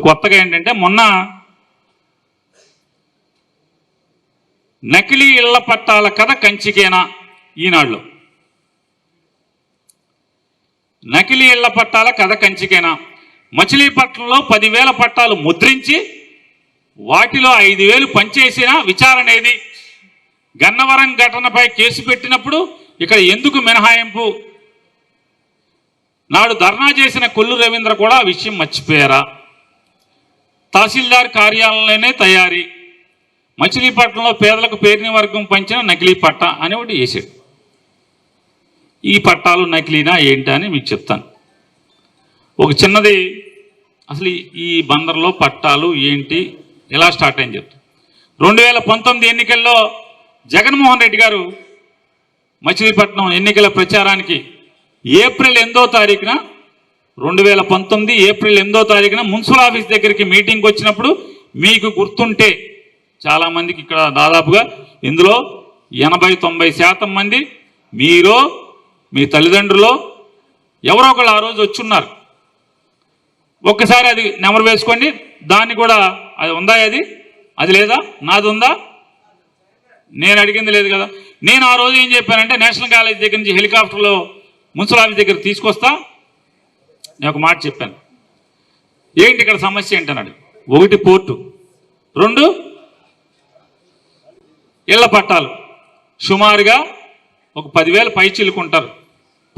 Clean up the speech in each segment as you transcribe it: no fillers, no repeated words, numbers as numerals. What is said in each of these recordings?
కొత్తగా ఏంటంటే మొన్న నకిలీ ఇళ్ల పట్టాల కథ కంచికేనా ఈనాడులో. నకిలీ ఇళ్ల పట్టాల కథ కంచికేనా. మచిలీపట్నంలో 10,000 పట్టాలు ముద్రించి వాటిలో 5,000 పనిచేసిన విచారణ ఏది? గన్నవరం ఘటనపై కేసు పెట్టినప్పుడు ఇక్కడ ఎందుకు మినహాయింపు? నాడు ధర్నా చేసిన కొల్లు రవీంద్ర కూడా ఆ విషయం మర్చిపోయారా? తహసీల్దార్ కార్యాలయంలోనే తయారీ. మచిలీపట్నంలో పేదలకు పేరుని వర్గం పంచిన నకిలీ పట్టా అని ఒకటి వేసాడు. ఈ పట్టాలు నకిలీనా ఏంటి అని మీకు చెప్తాను. ఒక చిన్నది, అసలు ఈ బందర్లో పట్టాలు ఏంటి ఎలా స్టార్ట్ అయింది చెప్తాను. 2019 ఎన్నికల్లో జగన్మోహన్ రెడ్డి గారు మచిలీపట్నం ఎన్నికల ప్రచారానికి ఏప్రిల్ 8వ తారీఖున 2019 ఏప్రిల్ 8వ తారీఖున మున్సిపల్ ఆఫీస్ దగ్గరికి మీటింగ్కి వచ్చినప్పుడు మీకు గుర్తుంటే చాలామందికి ఇక్కడ దాదాపుగా ఇందులో 80-90% మంది మీరో మీ తల్లిదండ్రులో ఎవరో ఒకళ్ళు ఆ రోజు వచ్చున్నారు. ఒక్కసారి అది నెమరు వేసుకోండి. దాన్ని కూడా అది ఉందా? అది లేదా? నాది ఉందా? నేను అడిగింది లేదు కదా. నేను ఆ రోజు ఏం చెప్పానంటే నేషనల్ కాలేజ్ దగ్గర నుంచి హెలికాప్టర్లో మున్సిపల్ ఆఫీస్ దగ్గర తీసుకొస్తా. నేను ఒక మాట చెప్పాను. ఏంటి ఇక్కడ సమస్య ఏంటన్నాడు. 1 పోర్టు, 2 ఇళ్ల పట్టాలు. సుమారుగా ఒక 10,000 పై చిలుకుంటారు.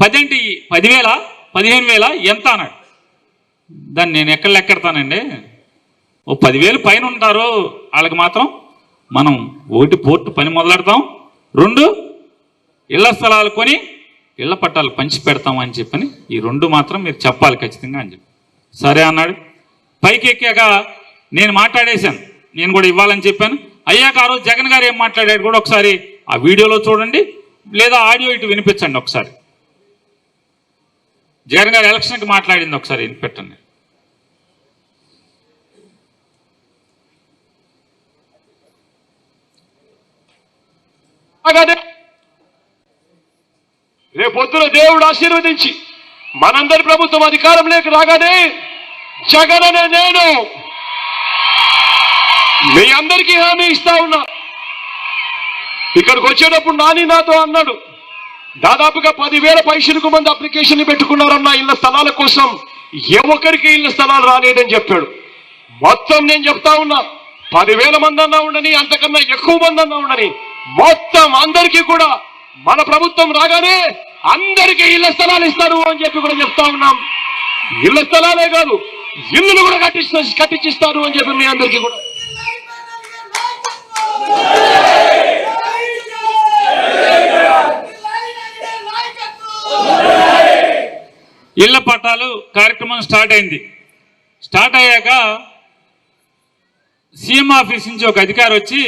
10 అంటే 10,000 15,000 ఎంత అన్నాడు. దాన్ని నేను ఎక్కడ లెక్కెడతానండి. ఓ 10,000 పైన ఉంటారు వాళ్ళకి మాత్రం మనం 1 పోర్టు పని మొదలెడతాం, 2 ఇళ్ల స్థలాలు కొని ఇళ్ల పట్టాలు పంచి పెడతాం అని చెప్పని ఈ 2 మాత్రం మీరు చెప్పాలి ఖచ్చితంగా అని చెప్పి సరే అన్నాడు. పైకి ఎక్కాక నేను మాట్లాడేశాను, నేను కూడా ఇవ్వాలని చెప్పాను. అయ్యాక ఆ రోజు జగన్ గారు ఏం మాట్లాడాడు కూడా ఒకసారి ఆ వీడియోలో చూడండి, లేదా ఆడియో ఇటు వినిపించండి ఒకసారి. జగన్ గారు ఎలక్షన్కి మాట్లాడింది ఒకసారి వినిపెట్టండి. రేపొద్దున దేవుడు ఆశీర్వదించి మనందరి ప్రభుత్వం అధికారంలోకి రాగానే జగన్ అనే నేను మీ అందరికీ హామీ ఇస్తా ఉన్నా. ఇక్కడికి వచ్చేటప్పుడు నాని నాతో అన్నాడు, దాదాపుగా 10,000 పైసలకు మంది అప్లికేషన్ పెట్టుకున్నారన్న ఇళ్ల స్థలాల కోసం. ఏ ఒక్కరికి ఇళ్ల స్థలాలు రాలేదని చెప్పాడు. మొత్తం నేను చెప్తా ఉన్నా, 10,000 మంది అన్నా ఉండని, అంతకన్నా ఎక్కువ మంది అన్నా ఉండని, మొత్తం అందరికీ కూడా మన ప్రభుత్వం రాగానే అందరికీ ఇళ్ల స్థలాలు ఇస్తారు అని చెప్పి కూడా చెప్తా ఉన్నాం. ఇళ్ల స్థలాలే కాదు, ఇల్లులు కూడా కట్టించిస్తారు అని చెప్పి మీ అందరికీ కూడా. ఇళ్ల పట్టాలు కార్యక్రమం స్టార్ట్ అయింది. స్టార్ట్ అయ్యాక సీఎం ఆఫీస్ నుంచి ఒక అధికారి వచ్చి,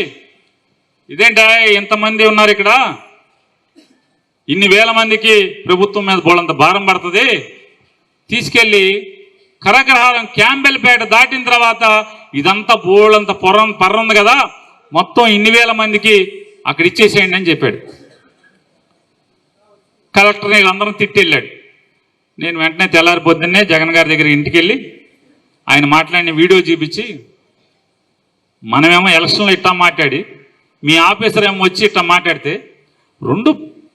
ఇదేంటా ఎంతమంది ఉన్నారు ఇక్కడ, ఇన్ని వేల మందికి ప్రభుత్వం మీద బోళంత భారం పడుతుంది, తీసుకెళ్ళి కరగ్రహారం క్యాంబెల్పేట దాటిన తర్వాత ఇదంతా బోళంత పర్ర ఉంది కదా, మొత్తం ఇన్ని వేల మందికి అక్కడ ఇచ్చేసేయండి అని చెప్పాడు. కలెక్టర్ని వీళ్ళందరం తిట్టి వెళ్ళాడు. నేను వెంటనే తెల్లారి పొద్దున్నే జగన్ గారి దగ్గర ఇంటికి వెళ్ళి ఆయన మాట్లాడిన వీడియో చూపించి, మనమేమో ఎలక్షన్లో ఇట్టా మాట్లాడి మీ ఆఫీసర్ ఏమో వచ్చి ఇట్టా మాట్లాడితే 2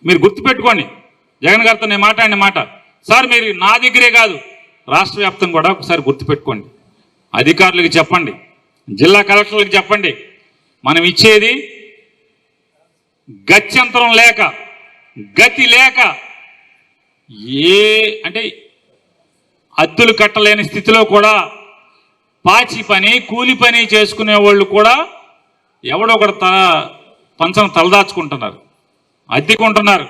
మీరు గుర్తుపెట్టుకోండి. జగన్ గారితో నేను మాట్లాడిన మాట, సార్ మీరు నా దగ్గరే కాదు రాష్ట్ర వ్యాప్తంగా కూడా ఒకసారి గుర్తుపెట్టుకోండి. అధికారులకు చెప్పండి, జిల్లా కలెక్టర్లకు చెప్పండి, మనం ఇచ్చేది గత్యంతరం లేక గతి లేక అంటే అద్దులు కట్టలేని స్థితిలో కూడా పాచి పని కూలి పని చేసుకునే వాళ్ళు కూడా ఎవడో ఒకటి పంచన తలదాచుకుంటున్నారు, అద్దెకుంటున్నారు.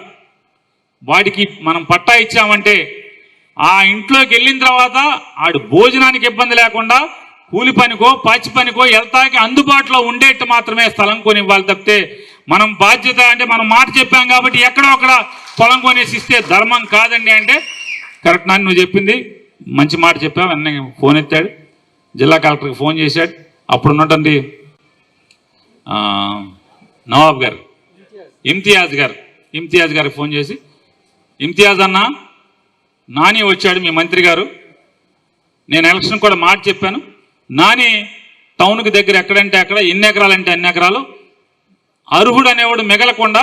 వాడికి మనం పట్టా ఇచ్చామంటే ఆ ఇంట్లోకి వెళ్ళిన తర్వాత ఆడు భోజనానికి ఇబ్బంది లేకుండా కూలి పనికో పాచి పనికో వెళ్తాకి అందుబాటులో ఉండేట్టు మాత్రమే స్థలం కొని ఇవ్వాలి తప్పితే మనం బాధ్యత అంటే మనం మాట చెప్పాం కాబట్టి ఎక్కడో అక్కడ పొలం కొనేసి ఇస్తే ధర్మం కాదండి అంటే కరెక్ట్ నాని నువ్వు చెప్పింది మంచి మాట చెప్పావు. వెన్న ఫోన్ ఎత్తాడు, జిల్లా కలెక్టర్కి ఫోన్ చేశాడు. అప్పుడు ఉన్నటువంటి నవాబ్ గారు ఇమ్తియాజ్ గారికి ఫోన్ చేసి, ఇమ్తియాజ్ అన్న నాని వచ్చాడు మీ మంత్రి గారు, నేను ఎలక్షన్ కూడా మాట చెప్పాను, నాని టౌన్కి దగ్గర ఎక్కడంటే అక్కడ ఎన్ని ఎకరాలంటే అన్ని ఎకరాలు అర్హుడు అనేవాడు మిగలకుండా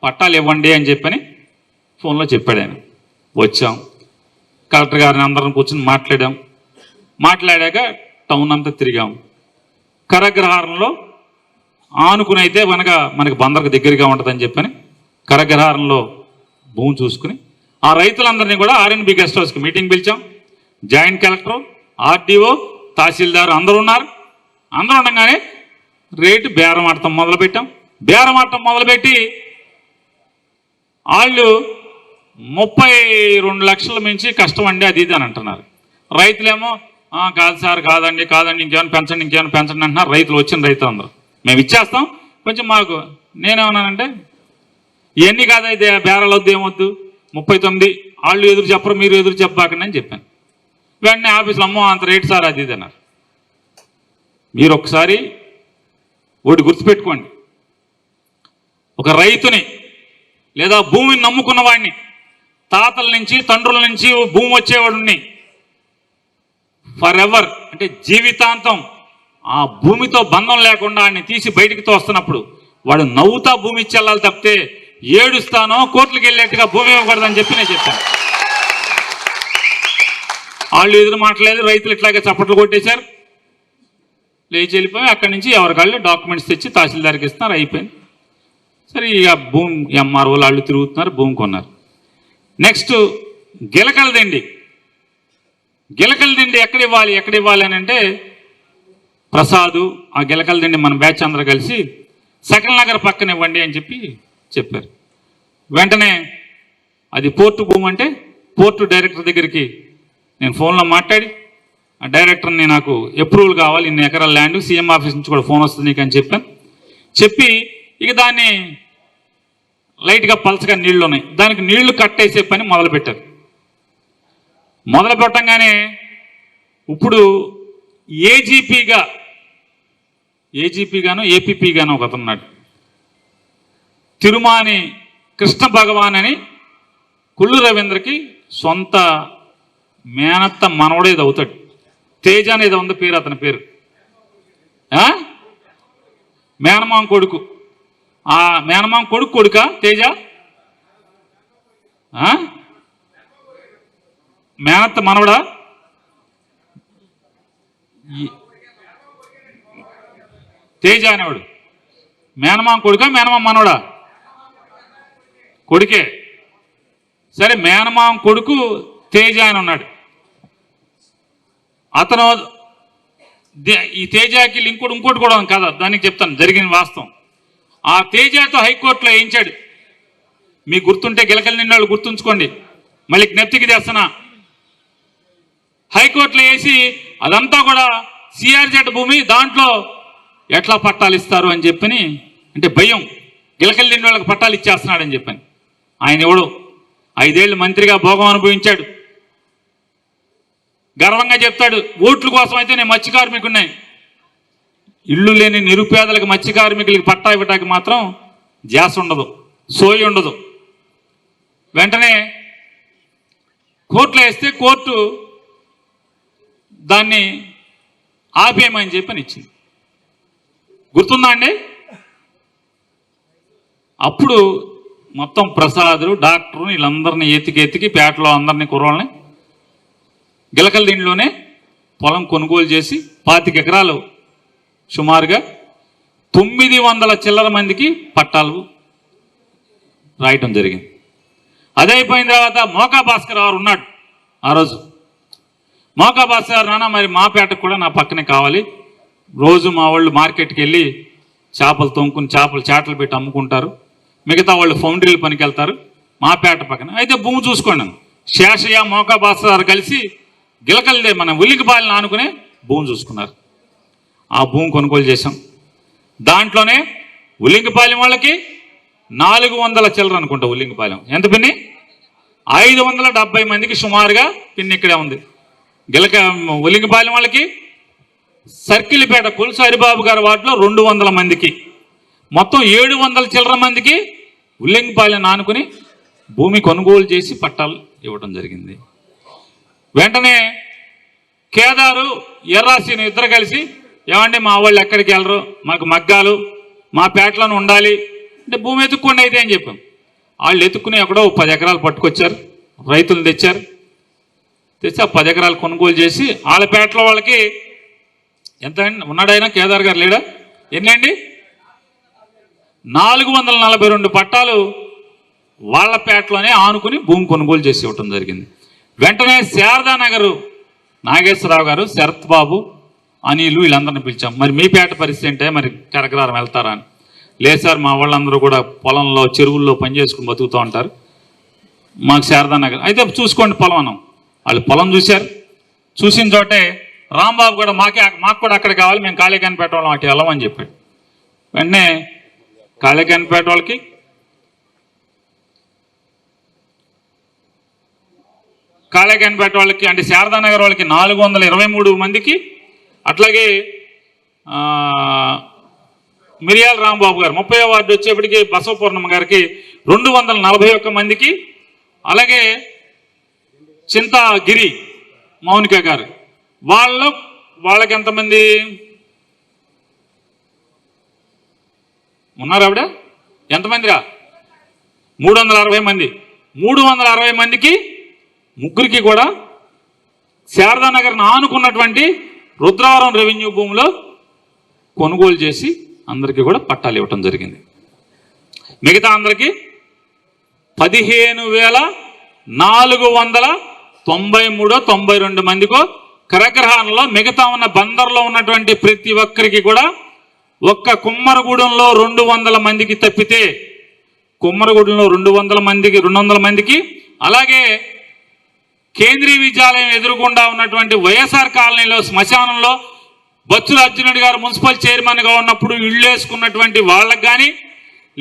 పట్టాలు ఇవ్వండి అని చెప్పని ఫోన్లో చెప్పాడు ఆయన. వచ్చాం, కలెక్టర్ గారిని అందరం కూర్చొని మాట్లాడాక టౌన్ అంతా తిరిగాం. కరగ్రహారంలో ఆనుకునైతే మనకి బందరకు దగ్గరగా ఉంటుందని చెప్పని కరగ్రహారంలో భూమి చూసుకుని ఆ రైతులందరినీ కూడా ఆర్ఎన్బి గెస్ట్ హౌస్కి మీటింగ్ పిలిచాం. జాయింట్ కలెక్టర్, ఆర్డీఓ, తహసీల్దార్ అందరూ ఉన్నారు. అందరూ ఉండగానే రేటు బేరమాడటం మొదలుపెట్టాం. బేరమాడటం మొదలుపెట్టి వాళ్ళు 32 లక్షల మించి కష్టం అండి అది ఇది అని అంటున్నారు. రైతులేమో కాదు సార్, కాదండి ఇంకేమైనా పెంచండి అంటున్నారు. రైతులు వచ్చిన రైతులు అందరూ మేము ఇచ్చేస్తాం, కొంచెం మాకు నేనేమన్నానంటే ఇవన్నీ కాదైతే బేరాలు వద్దు, ఏమొద్దు, 39 వాళ్ళు ఎదురు చెప్పరు, మీరు ఎదురు చెప్పాకండి అని చెప్పాను. వెంటనే ఆఫీసులో అమ్మో అంత రేటు సార్ అది ఇది అన్నారు. మీరు ఒకసారి ఒకటి గుర్తుపెట్టుకోండి, ఒక రైతుని లేదా భూమిని నమ్ముకున్న వాడిని, తాతల నుంచి తండ్రుల నుంచి భూమి వచ్చేవాడిని ఫర్ ఎవర్ అంటే జీవితాంతం ఆ భూమితో బంధం లేకుండా ఆయన్ని తీసి బయటికి తోస్తున్నప్పుడు వాడు నవ్వుతా భూమి ఇచ్చి వెళ్ళాలి తప్పితే ఏడుస్తానో కోర్టులకు వెళ్ళేట్టుగా భూమి ఇవ్వకూడదని చెప్పి నేను చెప్పాను. వాళ్ళు ఎదురు మాట్లాడలేదు, రైతులు ఇట్లాగే చప్పట్లు కొట్టేశారు, లేచి వెళ్ళిపోయి అక్కడి నుంచి ఎవరికాళ్ళు డాక్యుమెంట్స్ తెచ్చి తహసీల్దార్కి ఇస్తున్నారు, అయిపోయింది. సరే ఇక భూమి ఎంఆర్ఓ వాళ్ళు తిరుగుతున్నారు, భూమి కొన్నారు. నెక్స్ట్ గిలకల దిండి ఎక్కడ ఇవ్వాలి అని అంటే ప్రసాదు ఆ గిలకల దిండి మన బ్యాచ్ అందరూ కలిసి సకల్ నగర్ పక్కన ఇవ్వండి అని చెప్పారు. వెంటనే అది పోర్టు భూమి అంటే పోర్టు డైరెక్టర్ దగ్గరికి నేను ఫోన్లో మాట్లాడి ఆ డైరెక్టర్ని నాకు అప్రూవల్ కావాలి, ఇన్ని ఎకరాల ల్యాండ్, సీఎం ఆఫీస్ నుంచి కూడా ఫోన్ వస్తుంది నీకు అని చెప్పి ఇక దాన్ని లైట్గా పలచగా నీళ్లు ఉన్నాయి, దానికి నీళ్లు కట్టేసే పని మొదలుపెట్టారు. మొదలు పెట్టంగానే ఇప్పుడు ఏజీపీగాను ఏపీపీగాను ఒక అతనున్నాడు, తిరుమాని కృష్ణ భగవాన్ అని కుళ్ళు రవీంద్రకి సొంత మేనత్త మనవడేది అవుతాడు. తేజ అనేది ఉంది పేరు, అతని పేరు మేనమామ కొడుకు. ఆ మేనమామ కొడుక తేజ మేనత్త మనవడా తేజ అనేవాడు మేనమామ కొడుక మేనమామ మనవడా? కొడుకే. సరే మేనమామ కొడుకు తేజ అని ఉన్నాడు. అతను ఈ తేజకి ఇంకోటి కూడా కదా, దానికి చెప్తాను జరిగిన వాస్తవం. ఆ తేజతో హైకోర్టులో వేయించాడు. మీకు గుర్తుంటే గిలకల నిండి వాళ్ళు గుర్తుంచుకోండి, మళ్ళీ జ్ఞప్తికి తెస్తున్నా. హైకోర్టులో వేసి అదంతా కూడా సిఆర్జెడ్ భూమి, దాంట్లో ఎట్లా పట్టాలు ఇస్తారు అని చెప్పని అంటే భయం, గిలకల నిండి వాళ్ళకి పట్టాలు ఇచ్చేస్తున్నాడని చెప్పని. ఆయన ఎవడు 5 ఏళ్ళు మంత్రిగా భోగం అనుభవించాడు, గర్వంగా చెప్తాడు ఓట్ల కోసం అయితే నేను మత్స్య కార్మికుడిని. ఇళ్ళు లేని నిరుపేదలకు మత్స్య కార్మికులకి పట్టా ఇవ్వటానికి మాత్రం ధ్యాస ఉండదు, సోయి ఉండదు. వెంటనే కోర్టులో వేస్తే కోర్టు దాన్ని ఆపేయమని చెప్పని ఇచ్చింది. గుర్తుందా అండి? అప్పుడు మొత్తం ప్రసాదులు డాక్టరు వీళ్ళందరినీ ఎతికి పేటలో అందరినీ కుర్రోళ్ళని గిలకల దీంట్లోనే పొలం కొనుగోలు చేసి 25 ఎకరాలు సుమారుగా 900 చిల్లర మందికి పట్టాలు రాయటం జరిగింది. అదే అయిపోయిన తర్వాత మోకా భాస్కర్ గారు ఉన్నాడు ఆ రోజు. మోకా భాస్కర్ గారు, నాన్న మరి మా పేటకు కూడా నా పక్కనే కావాలి, రోజు మా వాళ్ళు మార్కెట్కి వెళ్ళి చేపలు తొంకుని చాటలు పెట్టి అమ్ముకుంటారు, మిగతా వాళ్ళు ఫౌండరీలు పనికి వెళ్తారు, మా పేట పక్కన అయితే భూమి చూసుకోండి. శేషయ్య మోకా భాస్కర్ గారు కలిసి గిలకల్దే మన ఉల్లికిపాలెం ఆనుకునే భూమి చూసుకున్నారు. ఆ భూమి కొనుగోలు చేశాం. దాంట్లోనే ఉల్లింగిపాలెం వాళ్ళకి 400 చిల్లర అనుకుంటా, ఉల్లింగిపాలెం ఎంత పిన్ని 570 మందికి సుమారుగా పిన్ని ఇక్కడే ఉంది. ఉల్లింగిపాలెం వాళ్ళకి సర్కిల్పేట కుల్సు హరిబాబు గారి వార్డులో 200 మందికి, మొత్తం 700 చిల్లర మందికి ఉల్లింగిపాలెం ఆనుకుని భూమి కొనుగోలు చేసి పట్టాలు ఇవ్వడం జరిగింది. వెంటనే కేదారు ఎర్రాసీని ఇద్దరు కలిసి, ఏమండి మా వాళ్ళు ఎక్కడికి వెళ్ళరు, మాకు మగ్గాలు మా పేటలోనే ఉండాలి అంటే భూమి ఎత్తుక్కోండి అయితే అని చెప్పాం. వాళ్ళు ఎత్తుక్కుని ఎక్కడో 10 ఎకరాలు పట్టుకొచ్చారు, రైతులు తెచ్చారు. తెచ్చి ఆ 10 ఎకరాలు కొనుగోలు చేసి వాళ్ళ పేటలో వాళ్ళకి ఎంత ఉన్నాడైనా కేదార్ గారు లేడా, ఎన్నండి 442 పట్టాలు వాళ్ళ పేటలోనే ఆనుకుని భూమి కొనుగోలు చేసి ఇవ్వటం జరిగింది. వెంటనే శారదానగర్ నాగేశ్వరరావు గారు, శరత్ బాబు, అనిలు వీళ్ళందరినీ పిలిచాం. మరి మీ పేట పరిస్థితి అంటే మరి కరకరారం వెళ్తారా అని. లేదు సార్, మా వాళ్ళందరూ కూడా పొలంలో చెరువుల్లో పనిచేసుకుని బతుకుతూ ఉంటారు, మాకు శారదానగర్ అయితే చూసుకోండి పొలం అన్నాం. వాళ్ళు పొలం చూశారు. చూసిన చోటే రాంబాబు కూడా మాకు కూడా అక్కడ కావాలి, మేము కాళేకానిపేట వాళ్ళం అటు వెళ్ళమని చెప్పాడు. వెంటనే కాళేకానిపేట వాళ్ళకి అంటే శారదానగర్ వాళ్ళకి 423 మందికి, అట్లాగే మిరియాల రాంబాబు గారు 30వ వార్డు వచ్చేప్పటికి బసవపూర్ణమ్మ గారికి 241 మందికి, అలాగే చింతాగిరి మౌనిక గారు వాళ్ళకి ఎంతమంది ఉన్నారు? ఆవిడ ఎంతమందిరా? 360 మంది. 360 మందికి ముగ్గురికి కూడా శారదానగర్ను ఆనుకున్నటువంటి రుద్రవరం రెవెన్యూ భూమిలో కొనుగోలు చేసి అందరికీ కూడా పట్టాలు ఇవ్వటం జరిగింది. మిగతా అందరికీ 15,492 మందికో కరగ్రహణలో, మిగతా ఉన్న బందర్లో ఉన్నటువంటి ప్రతి ఒక్కరికి కూడా ఒక్క కుమ్మరగూడెంలో 200 మందికి తప్పితే, కుమ్మరగూడెంలో 200 మందికి, అలాగే కేంద్రీయ విద్యాలయం ఎదురుగుండా ఉన్నటువంటి వైఎస్ఆర్ కాలనీలో శ్మశానంలో బొత్సుల అర్జునుడి గారు మున్సిపల్ చైర్మన్గా ఉన్నప్పుడు ఇళ్ళు వేసుకున్నటువంటి వాళ్ళకి కానీ,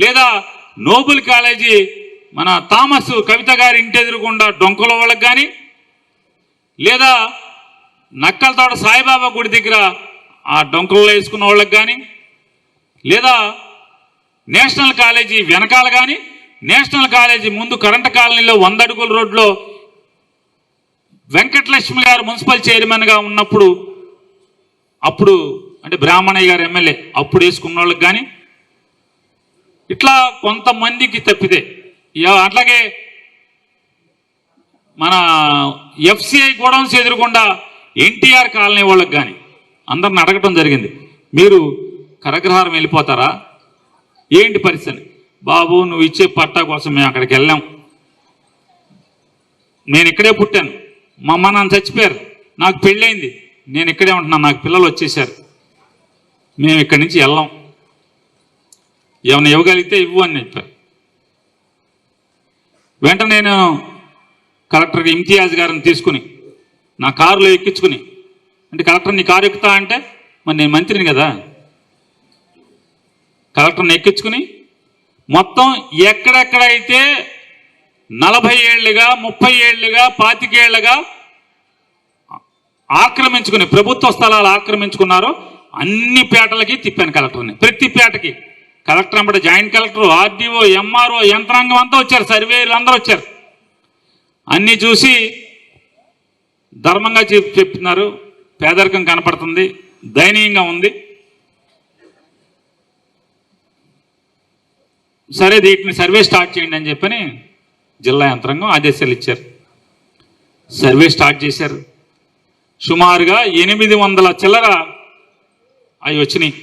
లేదా నోబుల్ కాలేజీ మన థామస్ కవిత గారి ఇంటి ఎదురుగుండా డొంకల వాళ్ళకి కానీ, లేదా నక్కలతోట సాయిబాబా గుడి దగ్గర ఆ డొంకలలో వేసుకున్న వాళ్ళకి కానీ, లేదా నేషనల్ కాలేజీ వెనకాల కానీ, నేషనల్ కాలేజీ ముందు కరెంట్ కాలనీలో 100 అడుగుల రోడ్లో వెంకటలక్ష్మి గారు మున్సిపల్ చైర్మన్గా ఉన్నప్పుడు, అప్పుడు అంటే బ్రాహ్మణయ్య గారు ఎమ్మెల్యే అప్పుడు వేసుకున్న వాళ్ళకి కానీ, ఇట్లా కొంతమందికి తప్పితే, అట్లాగే మన ఎఫ్సిఐ గోడౌన్స్ ఎదురుకుండా ఎన్టీఆర్ కాలనీ వాళ్ళకి కానీ అందరిని అడగటం జరిగింది, మీరు కరగ్రహారం వెళ్ళిపోతారా ఏంటి పరిస్థితి? బాబు నువ్వు ఇచ్చే పట్టా కోసం మేము అక్కడికి వెళ్ళాం, నేను ఇక్కడే పుట్టాను, మా అమ్మ నాన్న చచ్చిపోయారు, నాకు పెళ్ళైంది, నేను ఇక్కడే ఉంటున్నాను, నాకు పిల్లలు వచ్చేసారు, మేము ఇక్కడి నుంచి వెళ్ళాం, ఏమైనా ఇవ్వగలిగితే ఇవ్వు అని చెప్పారు. వెంటనే నేను కలెక్టర్ ఇమ్తియాజ్ గారిని తీసుకుని నా కారులో ఎక్కించుకుని, అంటే కలెక్టర్ నీ కారు ఎక్కుతా అంటే మరి నేను మంత్రిని కదా, కలెక్టర్ని ఎక్కించుకుని మొత్తం ఎక్కడెక్కడైతే 40 ఏళ్లుగా 30 ఏళ్లుగా 25 ఏళ్లుగా ఆక్రమించుకుని ప్రభుత్వ స్థలాలు ఆక్రమించుకున్నారో అన్ని పేటలకి తిప్పాను కలెక్టర్ని. ప్రతి పేటకి కలెక్టర్ అంటే జాయింట్ కలెక్టర్, ఆర్డీఓ, ఎంఆర్ఓ యంత్రాంగం అంతా వచ్చారు, సర్వేలు అందరూ వచ్చారు. అన్నీ చూసి ధర్మంగా చెప్తున్నారు, పేదరికం కనపడుతుంది, దయనీయంగా ఉంది, సరే వీటిని సర్వే స్టార్ట్ చేయండి అని చెప్పని జిల్లా యంత్రాంగం ఆదేశాలు ఇచ్చారు. సర్వే స్టార్ట్ చేశారు. సుమారుగా 800 చిల్లర అవి వచ్చినాయి.